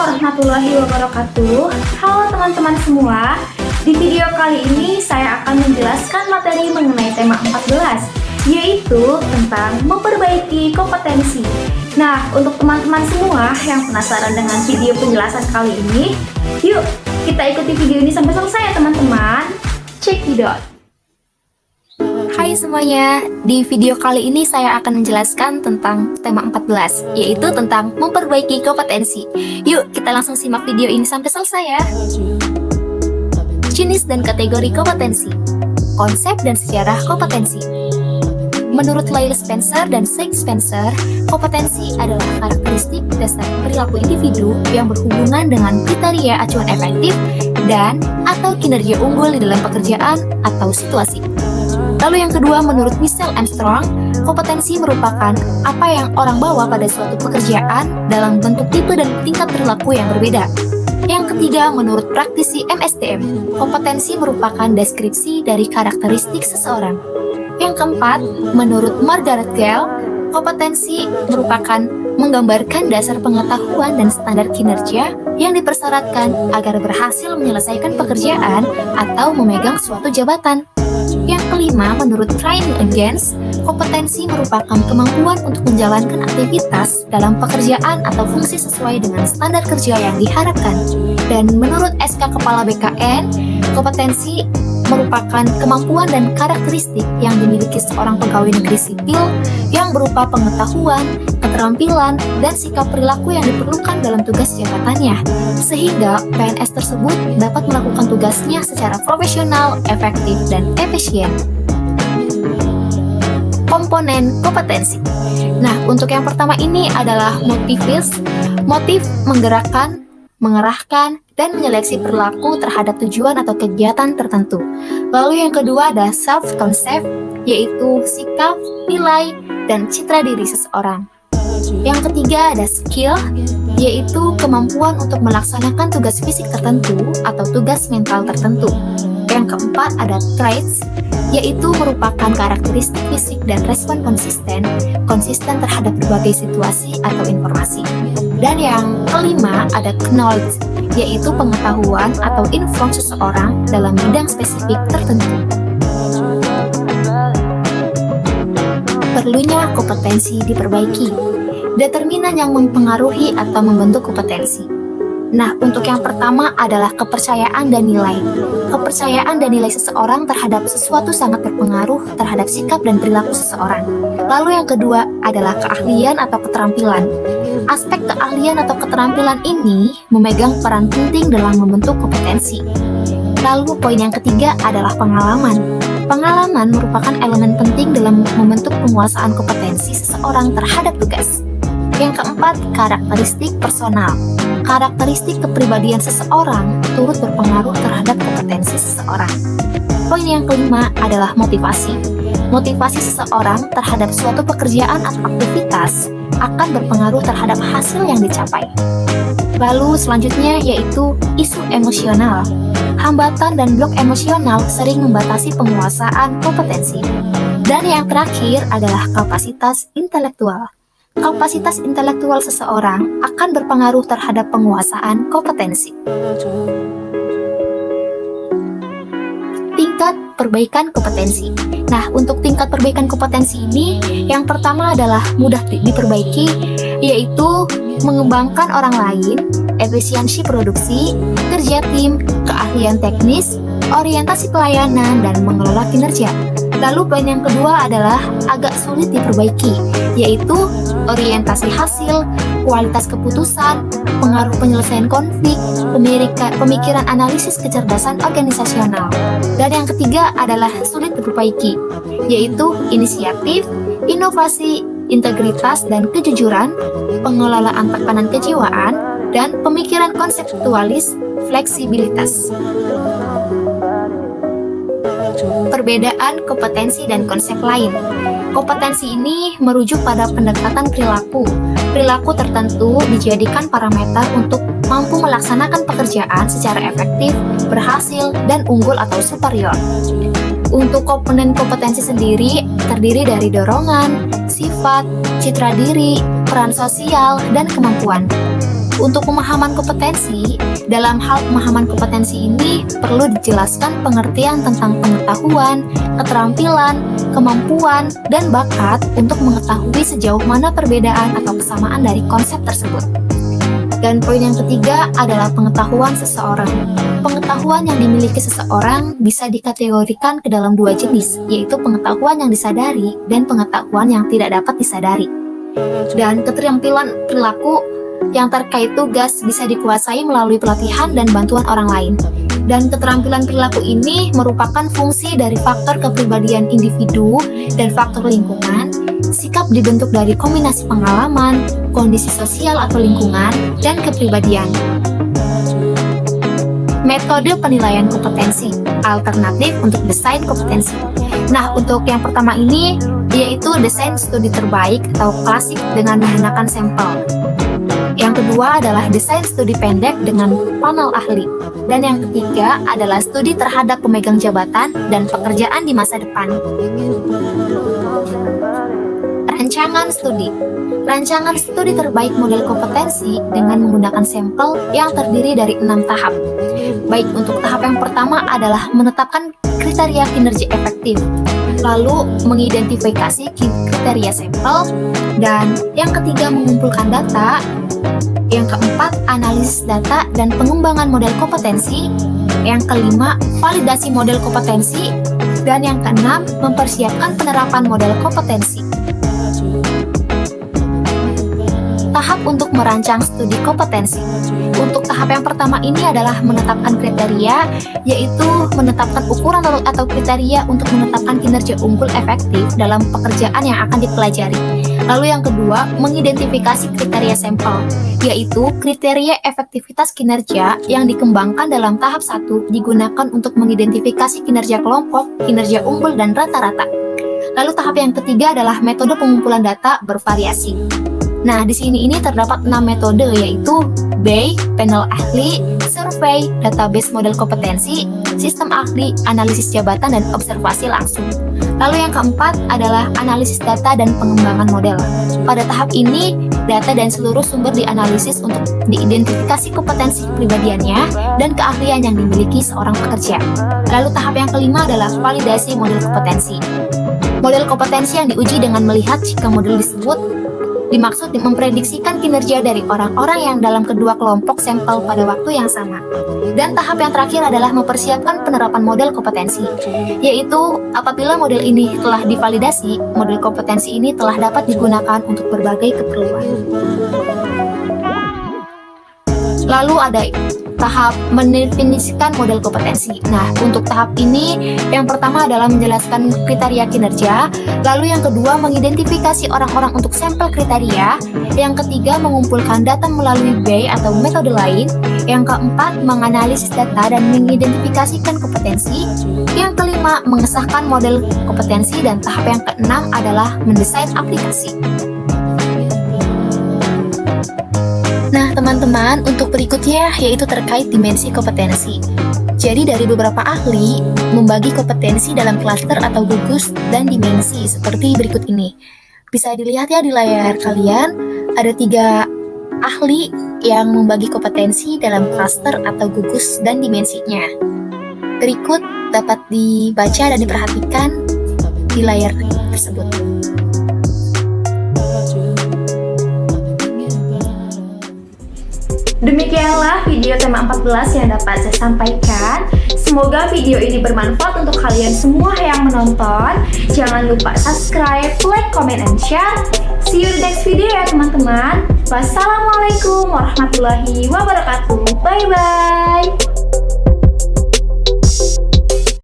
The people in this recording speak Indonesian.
warahmatullahi wabarakatuh. Halo teman-teman semua. Di video kali ini saya akan menjelaskan materi mengenai tema 14, yaitu tentang memperbaiki kompetensi. Nah, untuk teman-teman semua yang penasaran dengan video penjelasan kali ini, yuk kita ikuti video ini sampai selesai ya teman-teman. Check it out. Hai semuanya, di video kali ini saya akan menjelaskan tentang tema 14, yaitu tentang memperbaiki kompetensi. Yuk kita langsung simak video ini sampai selesai ya. Jenis dan kategori kompetensi, konsep dan sejarah kompetensi. Menurut Lyle Spencer dan Sykes Spencer, kompetensi adalah karakteristik dasar perilaku individu yang berhubungan dengan kriteria acuan efektif dan atau kinerja unggul di dalam pekerjaan atau situasi. Lalu yang kedua, menurut Michelle Armstrong, kompetensi merupakan apa yang orang bawa pada suatu pekerjaan dalam bentuk tipe dan tingkat perilaku yang berbeda. Yang ketiga, menurut praktisi MSDM, kompetensi merupakan deskripsi dari karakteristik seseorang. Yang keempat, menurut Margaret Gale, kompetensi merupakan menggambarkan dasar pengetahuan dan standar kinerja yang dipersyaratkan agar berhasil menyelesaikan pekerjaan atau memegang suatu jabatan. Yang kelima, menurut Training Against, kompetensi merupakan kemampuan untuk menjalankan aktivitas dalam pekerjaan atau fungsi sesuai dengan standar kerja yang diharapkan. Dan menurut SK Kepala BKN, kompetensi merupakan kemampuan dan karakteristik yang dimiliki seorang pegawai negeri sipil yang berupa pengetahuan, keterampilan, dan sikap perilaku yang diperlukan dalam tugas jabatannya, sehingga PNS tersebut dapat melakukan tugasnya secara profesional, efektif, dan efisien. Komponen kompetensi. Nah, untuk yang pertama ini adalah motivis. Motif menggerakkan, mengerahkan, dan menyeleksi perilaku terhadap tujuan atau kegiatan tertentu. Lalu yang kedua ada self-concept, yaitu sikap, nilai, dan citra diri seseorang. Yang ketiga ada skill, yaitu kemampuan untuk melaksanakan tugas fisik tertentu atau tugas mental tertentu. Yang keempat ada traits, yaitu merupakan karakteristik fisik dan respon konsisten terhadap berbagai situasi atau informasi. Dan yang kelima ada knowledge, yaitu pengetahuan atau info seseorang dalam bidang spesifik tertentu. Perlunya kompetensi diperbaiki. Determinan yang mempengaruhi atau membentuk kompetensi. Nah, untuk yang pertama adalah kepercayaan dan nilai. Kepercayaan dan nilai seseorang terhadap sesuatu sangat berpengaruh terhadap sikap dan perilaku seseorang. Lalu yang kedua adalah keahlian atau keterampilan. Aspek keahlian atau keterampilan ini memegang peran penting dalam membentuk kompetensi. Lalu poin yang ketiga adalah pengalaman. Pengalaman merupakan elemen penting dalam membentuk penguasaan kompetensi seseorang terhadap tugas. Yang keempat, karakteristik personal. Karakteristik kepribadian seseorang turut berpengaruh terhadap kompetensi seseorang. Poin yang kelima adalah motivasi. Motivasi seseorang terhadap suatu pekerjaan atau aktivitas akan berpengaruh terhadap hasil yang dicapai. Lalu selanjutnya yaitu isu emosional. Hambatan dan blok emosional sering membatasi penguasaan kompetensi. Dan yang terakhir adalah kapasitas intelektual. Kapasitas intelektual seseorang akan berpengaruh terhadap penguasaan kompetensi. Tingkat perbaikan kompetensi. Nah, untuk tingkat perbaikan kompetensi ini, yang pertama adalah mudah diperbaiki, yaitu mengembangkan orang lain, efisiensi produksi, kerja tim, keahlian teknis, orientasi pelayanan, dan mengelola kinerja. Lalu poin yang kedua adalah agak sulit diperbaiki, yaitu orientasi hasil, kualitas keputusan, pengaruh penyelesaian konflik, pemikiran analisis kecerdasan organisasional. Dan yang ketiga adalah sulit diperbaiki, yaitu inisiatif, inovasi, integritas dan kejujuran, pengelolaan tekanan kejiwaan, dan pemikiran konseptualis, fleksibilitas. Perbedaan kompetensi dan konsep lain. Kompetensi ini merujuk pada pendekatan perilaku. Perilaku tertentu dijadikan parameter untuk mampu melaksanakan pekerjaan secara efektif, berhasil, dan unggul atau superior. Untuk komponen kompetensi sendiri terdiri dari dorongan, sifat, citra diri, peran sosial, dan kemampuan. Untuk pemahaman kompetensi, dalam hal pemahaman kompetensi ini perlu dijelaskan pengertian tentang pengetahuan, keterampilan, kemampuan, dan bakat untuk mengetahui sejauh mana perbedaan atau kesamaan dari konsep tersebut. Dan poin yang ketiga adalah pengetahuan seseorang. Pengetahuan yang dimiliki seseorang bisa dikategorikan ke dalam dua jenis, yaitu pengetahuan yang disadari dan pengetahuan yang tidak dapat disadari. Dan keterampilan perilaku yang terkait tugas bisa dikuasai melalui pelatihan dan bantuan orang lain. Dan keterampilan perilaku ini merupakan fungsi dari faktor kepribadian individu dan faktor lingkungan. Sikap dibentuk dari kombinasi pengalaman, kondisi sosial atau lingkungan, dan kepribadian. Metode penilaian kompetensi, alternatif untuk desain kompetensi. Nah, untuk yang pertama ini, yaitu desain studi terbaik atau klasik dengan menggunakan sampel. Yang kedua adalah desain studi pendek dengan panel ahli. Dan yang ketiga adalah studi terhadap pemegang jabatan dan pekerjaan di masa depan. Rancangan studi. Rancangan studi terbaik model kompetensi dengan menggunakan sampel yang terdiri dari 6 tahap. Baik, untuk tahap yang pertama adalah menetapkan kriteria kinerja efektif, lalu mengidentifikasi kriteria sampel, dan yang ketiga mengumpulkan data, yang keempat analisis data dan pengembangan model kompetensi, yang kelima validasi model kompetensi, dan yang keenam mempersiapkan penerapan model kompetensi. Tahap untuk merancang studi kompetensi. Untuk tahap yang pertama ini adalah menetapkan kriteria, yaitu menetapkan ukuran atau kriteria untuk menetapkan kinerja unggul efektif dalam pekerjaan yang akan dipelajari. Lalu yang kedua, mengidentifikasi kriteria sampel, yaitu kriteria efektivitas kinerja yang dikembangkan dalam tahap 1 digunakan untuk mengidentifikasi kinerja kelompok, kinerja unggul, dan rata-rata. Lalu tahap yang ketiga adalah metode pengumpulan data bervariasi. Nah, di sini ini terdapat 6 metode, yaitu BEI, panel ahli, survei, database model kompetensi, sistem ahli, analisis jabatan, dan observasi langsung. Lalu yang keempat adalah analisis data dan pengembangan model. Pada tahap ini, data dan seluruh sumber dianalisis untuk diidentifikasi kompetensi kepribadiannya dan keahlian yang dimiliki seorang pekerja. Lalu tahap yang kelima adalah validasi model kompetensi. Model kompetensi yang diuji dengan melihat jika model disebut dimaksud memprediksikan kinerja dari orang-orang yang dalam kedua kelompok sampel pada waktu yang sama. Dan tahap yang terakhir adalah mempersiapkan penerapan model kompetensi, yaitu apabila model ini telah divalidasi, model kompetensi ini telah dapat digunakan untuk berbagai keperluan. Lalu ada tahap mendefinisikan model kompetensi. Nah, untuk tahap ini, yang pertama adalah menjelaskan kriteria kinerja, lalu yang kedua mengidentifikasi orang-orang untuk sampel kriteria, yang ketiga mengumpulkan data melalui BEI atau metode lain, yang keempat menganalisis data dan mengidentifikasikan kompetensi, yang kelima mengesahkan model kompetensi, dan tahap yang keenam adalah mendesain aplikasi. Nah, teman-teman, untuk berikutnya yaitu terkait dimensi kompetensi. Jadi dari beberapa ahli membagi kompetensi dalam klaster atau gugus dan dimensi seperti berikut ini. Bisa dilihat ya di layar kalian, ada 3 ahli yang membagi kompetensi dalam klaster atau gugus dan dimensinya. Berikut dapat dibaca dan diperhatikan di layar tersebut. Demikianlah video tema 14 yang dapat saya sampaikan. Semoga video ini bermanfaat untuk kalian semua yang menonton. Jangan lupa subscribe, like, comment, and share. See you di next video ya teman-teman. Wassalamualaikum warahmatullahi wabarakatuh. Bye-bye.